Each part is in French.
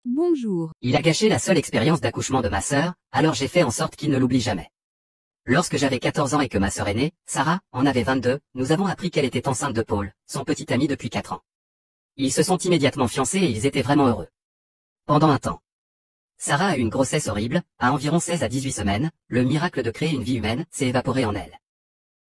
Bonjour. Il a gâché la seule expérience d'accouchement de ma sœur, alors j'ai fait en sorte qu'il ne l'oublie jamais. Lorsque j'avais 14 ans et que ma sœur aînée, Sarah, en avait 22, nous avons appris qu'elle était enceinte de Paul, son petit ami depuis 4 ans. Ils se sont immédiatement fiancés et ils étaient vraiment heureux. Pendant un temps. Sarah a eu une grossesse horrible, à environ 16 à 18 semaines, le miracle de créer une vie humaine s'est évaporé en elle.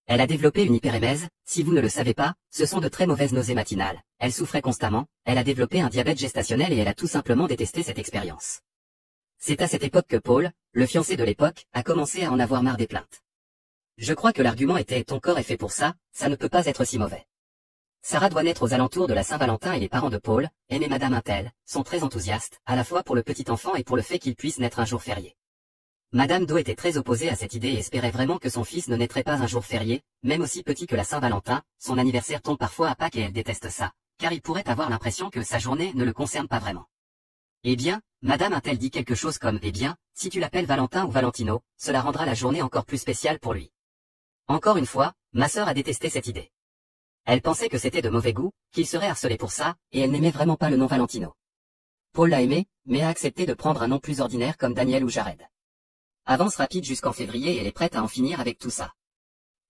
Elle a développé une hyperémèse, si vous ne le savez pas, ce sont de très mauvaises nausées matinales, elle souffrait constamment, elle a développé un diabète gestationnel et elle a tout simplement détesté cette expérience. C'est à cette époque que Paul, le fiancé de l'époque, a commencé à en avoir marre des plaintes. Je crois que l'argument était « ton corps est fait pour ça, ça ne peut pas être si mauvais ». Sarah doit naître aux alentours de la Saint-Valentin et les parents de Paul, aimés Madame Intel, sont très enthousiastes, à la fois pour le petit enfant et pour le fait qu'il puisse naître un jour férié. Madame Doe était très opposée à cette idée et espérait vraiment que son fils ne naîtrait pas un jour férié, même aussi petit que la Saint-Valentin, son anniversaire tombe parfois à Pâques et elle déteste ça, car il pourrait avoir l'impression que sa journée ne le concerne pas vraiment. Eh bien, Madame a-t-elle dit quelque chose comme « Eh bien, si tu l'appelles Valentin ou Valentino, cela rendra la journée encore plus spéciale pour lui ». Encore une fois, ma sœur a détesté cette idée. Elle pensait que c'était de mauvais goût, qu'il serait harcelé pour ça, et elle n'aimait vraiment pas le nom Valentino. Paul l'a aimé, mais a accepté de prendre un nom plus ordinaire comme Daniel ou Jared. Avance rapide jusqu'en février et elle est prête à en finir avec tout ça.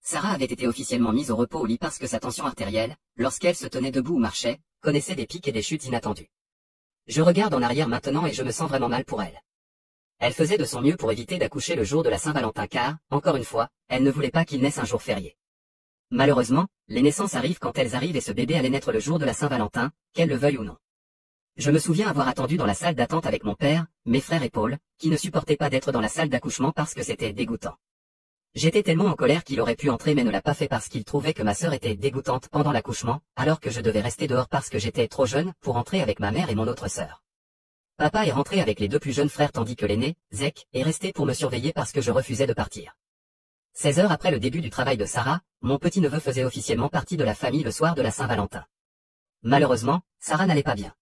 Sarah avait été officiellement mise au repos au lit parce que sa tension artérielle, lorsqu'elle se tenait debout ou marchait, connaissait des pics et des chutes inattendues. Je regarde en arrière maintenant et je me sens vraiment mal pour elle. Elle faisait de son mieux pour éviter d'accoucher le jour de la Saint-Valentin car, encore une fois, elle ne voulait pas qu'il naisse un jour férié. Malheureusement, les naissances arrivent quand elles arrivent et ce bébé allait naître le jour de la Saint-Valentin, qu'elle le veuille ou non. Je me souviens avoir attendu dans la salle d'attente avec mon père, mes frères et Paul, qui ne supportait pas d'être dans la salle d'accouchement parce que c'était dégoûtant. J'étais tellement en colère qu'il aurait pu entrer mais ne l'a pas fait parce qu'il trouvait que ma sœur était dégoûtante pendant l'accouchement, alors que je devais rester dehors parce que j'étais trop jeune pour entrer avec ma mère et mon autre sœur. Papa est rentré avec les 2 plus jeunes frères tandis que l'aîné, Zek, est resté pour me surveiller parce que je refusais de partir. 16 heures après le début du travail de Sarah, mon petit-neveu faisait officiellement partie de la famille le soir de la Saint-Valentin. Malheureusement, Sarah n'allait pas bien.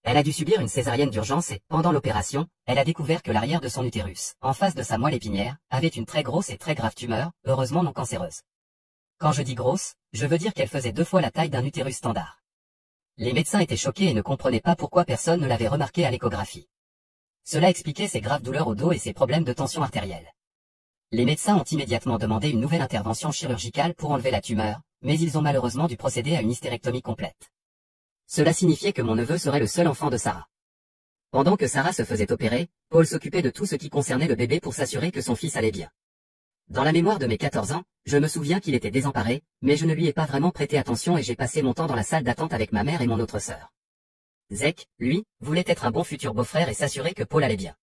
Elle a dû subir une césarienne d'urgence et, pendant l'opération, elle a découvert que l'arrière de son utérus, en face de sa moelle épinière, avait une très grosse et très grave tumeur, heureusement non cancéreuse. Quand je dis grosse, je veux dire qu'elle faisait 2 fois la taille d'un utérus standard. Les médecins étaient choqués et ne comprenaient pas pourquoi personne ne l'avait remarqué à l'échographie. Cela expliquait ses graves douleurs au dos et ses problèmes de tension artérielle. Les médecins ont immédiatement demandé une nouvelle intervention chirurgicale pour enlever la tumeur, mais ils ont malheureusement dû procéder à une hystérectomie complète. Cela signifiait que mon neveu serait le seul enfant de Sarah. Pendant que Sarah se faisait opérer, Paul s'occupait de tout ce qui concernait le bébé pour s'assurer que son fils allait bien. Dans la mémoire de mes 14 ans, je me souviens qu'il était désemparé, mais je ne lui ai pas vraiment prêté attention et j'ai passé mon temps dans la salle d'attente avec ma mère et mon autre sœur. Zek, lui, voulait être un bon futur beau-frère et s'assurer que Paul allait bien.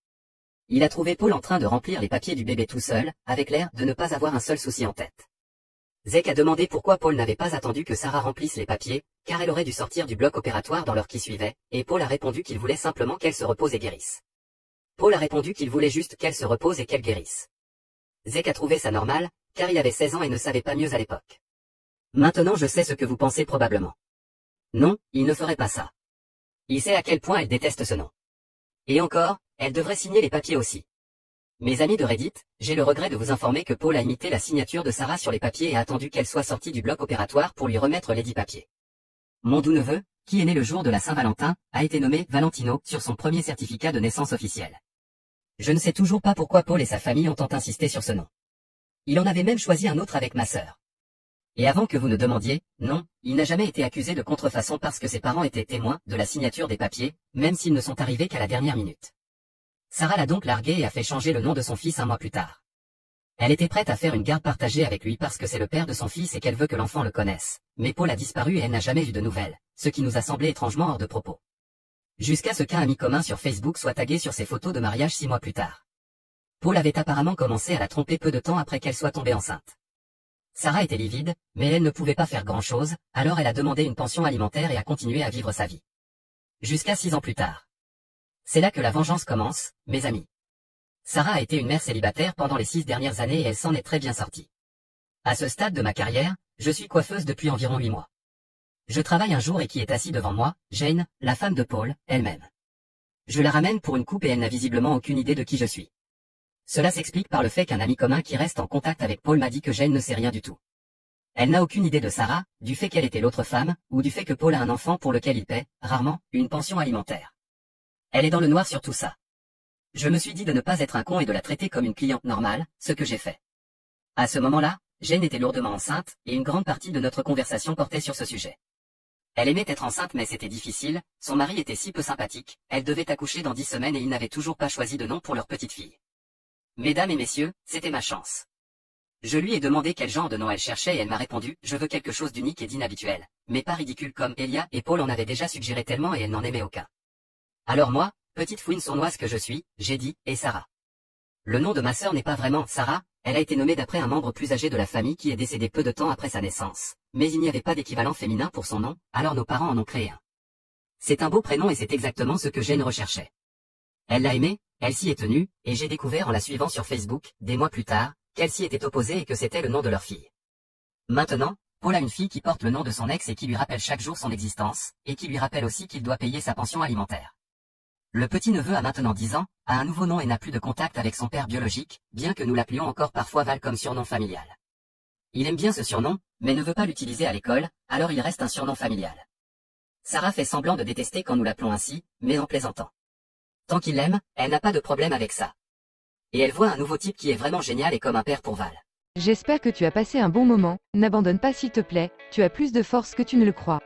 Il a trouvé Paul en train de remplir les papiers du bébé tout seul, avec l'air de ne pas avoir un seul souci en tête. Zek a demandé pourquoi Paul n'avait pas attendu que Sarah remplisse les papiers, car elle aurait dû sortir du bloc opératoire dans l'heure qui suivait, et Paul a répondu qu'il voulait simplement qu'elle se repose et guérisse. Paul a répondu qu'il voulait juste qu'elle se repose et qu'elle guérisse. Zek a trouvé ça normal, car il avait 16 ans et ne savait pas mieux à l'époque. Maintenant je sais ce que vous pensez probablement. Non, il ne ferait pas ça. Il sait à quel point elle déteste ce nom. Et encore, elle devrait signer les papiers aussi. Mes amis de Reddit, j'ai le regret de vous informer que Paul a imité la signature de Sarah sur les papiers et a attendu qu'elle soit sortie du bloc opératoire pour lui remettre les 10 papiers. Mon doux neveu, qui est né le jour de la Saint-Valentin, a été nommé Valentino sur son premier certificat de naissance officiel. Je ne sais toujours pas pourquoi Paul et sa famille ont tant insisté sur ce nom. Il en avait même choisi un autre avec ma sœur. Et avant que vous ne demandiez, non, il n'a jamais été accusé de contrefaçon parce que ses parents étaient témoins de la signature des papiers, même s'ils ne sont arrivés qu'à la dernière minute. Sarah l'a donc largué et a fait changer le nom de son fils un mois plus tard. Elle était prête à faire une garde partagée avec lui parce que c'est le père de son fils et qu'elle veut que l'enfant le connaisse. Mais Paul a disparu et elle n'a jamais eu de nouvelles, ce qui nous a semblé étrangement hors de propos. Jusqu'à ce qu'un ami commun sur Facebook soit tagué sur ses photos de mariage 6 mois plus tard. Paul avait apparemment commencé à la tromper peu de temps après qu'elle soit tombée enceinte. Sarah était livide, mais elle ne pouvait pas faire grand-chose, alors elle a demandé une pension alimentaire et a continué à vivre sa vie. Jusqu'à 6 ans plus tard. C'est là que la vengeance commence, mes amis. Sarah a été une mère célibataire pendant les 6 dernières années et elle s'en est très bien sortie. À ce stade de ma carrière, je suis coiffeuse depuis environ 8 mois. Je travaille un jour et qui est assis devant moi, Jane, la femme de Paul, elle-même. Je la ramène pour une coupe et elle n'a visiblement aucune idée de qui je suis. Cela s'explique par le fait qu'un ami commun qui reste en contact avec Paul m'a dit que Jane ne sait rien du tout. Elle n'a aucune idée de Sarah, du fait qu'elle était l'autre femme, ou du fait que Paul a un enfant pour lequel il paie, rarement, une pension alimentaire. Elle est dans le noir sur tout ça. Je me suis dit de ne pas être un con et de la traiter comme une cliente normale, ce que j'ai fait. À ce moment-là, Jane était lourdement enceinte, et une grande partie de notre conversation portait sur ce sujet. Elle aimait être enceinte mais c'était difficile, son mari était si peu sympathique, elle devait accoucher dans 10 semaines et ils n'avaient toujours pas choisi de nom pour leur petite fille. Mesdames et messieurs, c'était ma chance. Je lui ai demandé quel genre de nom elle cherchait et elle m'a répondu, je veux quelque chose d'unique et d'inhabituel, mais pas ridicule comme Elia et Paul en avaient déjà suggéré tellement et elle n'en aimait aucun. Alors moi, petite fouine sournoise que je suis, j'ai dit, et Sarah. Le nom de ma sœur n'est pas vraiment Sarah, elle a été nommée d'après un membre plus âgé de la famille qui est décédé peu de temps après sa naissance, mais il n'y avait pas d'équivalent féminin pour son nom, alors nos parents en ont créé un. C'est un beau prénom et c'est exactement ce que Jane recherchait. Elle l'a aimé, elle s'y est tenue, et j'ai découvert en la suivant sur Facebook, des mois plus tard, qu'elle s'y était opposée et que c'était le nom de leur fille. Maintenant, Paul a une fille qui porte le nom de son ex et qui lui rappelle chaque jour son existence, et qui lui rappelle aussi qu'il doit payer sa pension alimentaire. Le petit-neveu a maintenant 10 ans, a un nouveau nom et n'a plus de contact avec son père biologique, bien que nous l'appelions encore parfois Val comme surnom familial. Il aime bien ce surnom, mais ne veut pas l'utiliser à l'école, alors il reste un surnom familial. Sarah fait semblant de détester quand nous l'appelons ainsi, mais en plaisantant. Tant qu'il l'aime, elle n'a pas de problème avec ça. Et elle voit un nouveau type qui est vraiment génial et comme un père pour Val. J'espère que tu as passé un bon moment, n'abandonne pas s'il te plaît, tu as plus de force que tu ne le crois.